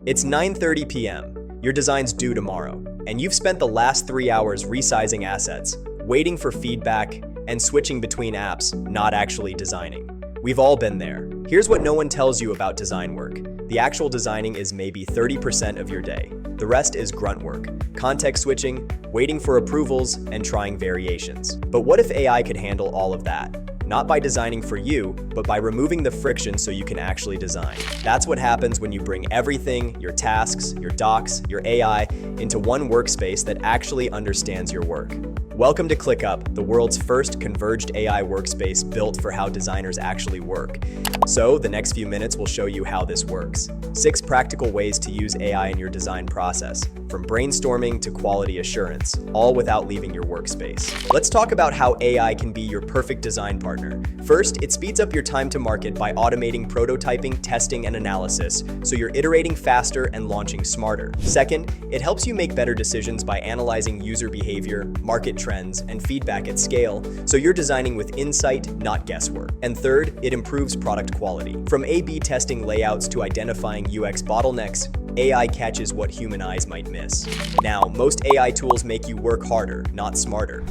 It's 9:30 p.m. Your design's due tomorrow, and you've spent the last 3 hours resizing assets, waiting for feedback, and switching between apps, not actually designing. We've all been there. Here's what no one tells you about design work. The actual designing is maybe 30% of your day. The rest is grunt work, context switching, waiting for approvals, and trying variations. But what if AI could handle all of that? Not by designing for you, but by removing the friction so you can actually design. That's what happens when you bring everything, your tasks, your docs, your AI, into one workspace that actually understands your work. Welcome to ClickUp, the world's first converged AI workspace built for how designers actually work. So, the next few minutes will show you how this works. 6 practical ways to use AI in your design process, from brainstorming to quality assurance, all without leaving your workspace. Let's talk about how AI can be your perfect design partner. First, it speeds up your time to market by automating prototyping, testing, and analysis, so you're iterating faster and launching smarter. Second, it helps you make better decisions by analyzing user behavior, market trends, and feedback at scale, so you're designing with insight, not guesswork. And third, it improves product quality. From A/B testing layouts to identifying UX bottlenecks, AI catches what human eyes might miss. Now, most AI tools make you work harder, not smarter.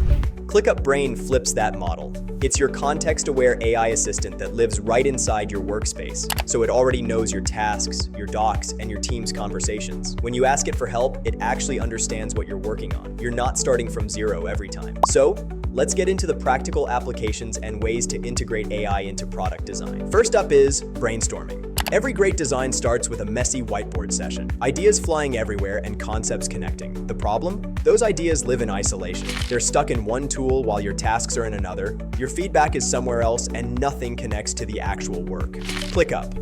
ClickUp Brain flips that model. It's your context-aware AI assistant that lives right inside your workspace, so it already knows your tasks, your docs, and your team's conversations. When you ask it for help, it actually understands what you're working on. You're not starting from zero every time. So, let's get into the practical applications and ways to integrate AI into product design. First up is brainstorming. Every great design starts with a messy whiteboard session. Ideas flying everywhere and concepts connecting. The problem? Those ideas live in isolation. They're stuck in one tool while your tasks are in another. Your feedback is somewhere else and nothing connects to the actual work. ClickUp.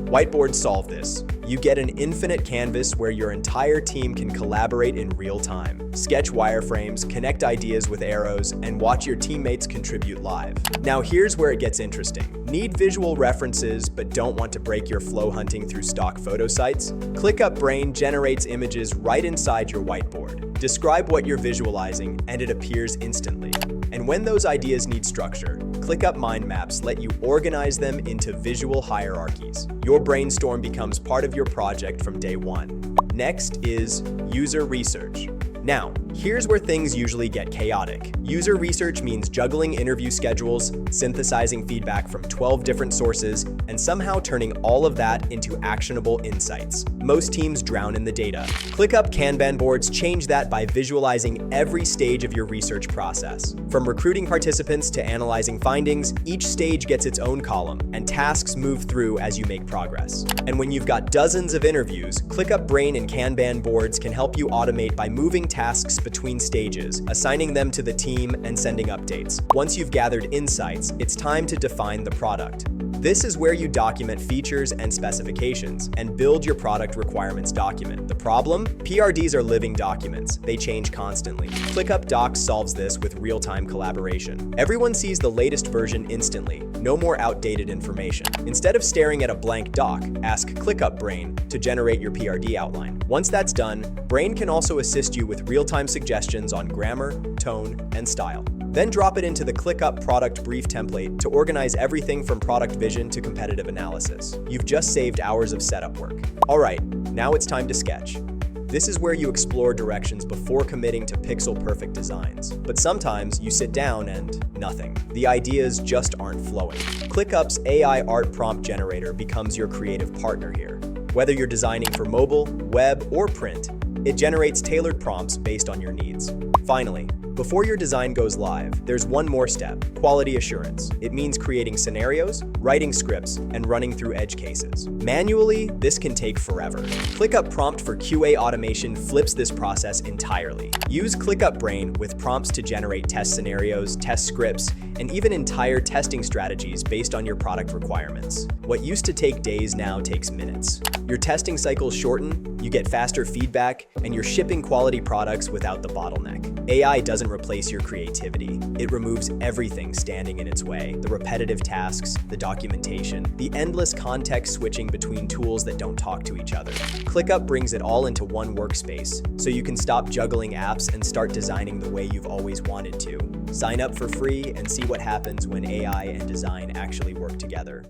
Whiteboards solve this. You get an infinite canvas where your entire team can collaborate in real time. Sketch wireframes, connect ideas with arrows, and watch your teammates contribute live. Now here's where it gets interesting. Need visual references but don't want to break your flow hunting through stock photo sites? ClickUp Brain generates images right inside your whiteboard. Describe what you're visualizing and it appears instantly. And when those ideas need structure, ClickUp Mind Maps let you organize them into visual hierarchies. Your brainstorm becomes part of your project from day one. Next is user research. Now, here's where things usually get chaotic. User research means juggling interview schedules, synthesizing feedback from 12 different sources, and somehow turning all of that into actionable insights. Most teams drown in the data. ClickUp Kanban Boards change that by visualizing every stage of your research process. From recruiting participants to analyzing findings, each stage gets its own column, and tasks move through as you make progress. And when you've got dozens of interviews, ClickUp Brain and Kanban Boards can help you automate by moving tasks between stages, assigning them to the team, and sending updates. Once you've gathered insights, it's time to define the product. This is where you document features and specifications and build your product requirements document. The problem? PRDs are living documents. They change constantly. ClickUp Docs solves this with real-time collaboration. Everyone sees the latest version instantly. No more outdated information. Instead of staring at a blank doc, ask ClickUp Brain to generate your PRD outline. Once that's done, Brain can also assist you with real-time suggestions on grammar, tone, and style. Then drop it into the ClickUp product brief template to organize everything from product vision to competitive analysis. You've just saved hours of setup work. All right, now it's time to sketch. This is where you explore directions before committing to pixel-perfect designs. But sometimes you sit down and nothing. The ideas just aren't flowing. ClickUp's AI art prompt generator becomes your creative partner here. Whether you're designing for mobile, web, or print, it generates tailored prompts based on your needs. Finally, before your design goes live, there's one more step: quality assurance. It means creating scenarios, writing scripts, and running through edge cases. Manually, this can take forever. ClickUp Prompt for QA automation flips this process entirely. Use ClickUp Brain with prompts to generate test scenarios, test scripts, and even entire testing strategies based on your product requirements. What used to take days now takes minutes. Your testing cycles shorten, you get faster feedback, and you're shipping quality products without the bottleneck. AI doesn't replace your creativity. It removes everything standing in its way: the repetitive tasks, the documentation, the endless context switching between tools that don't talk to each other. ClickUp brings it all into one workspace, so you can stop juggling apps and start designing the way you've always wanted to. Sign up for free and see what happens when AI and design actually work together.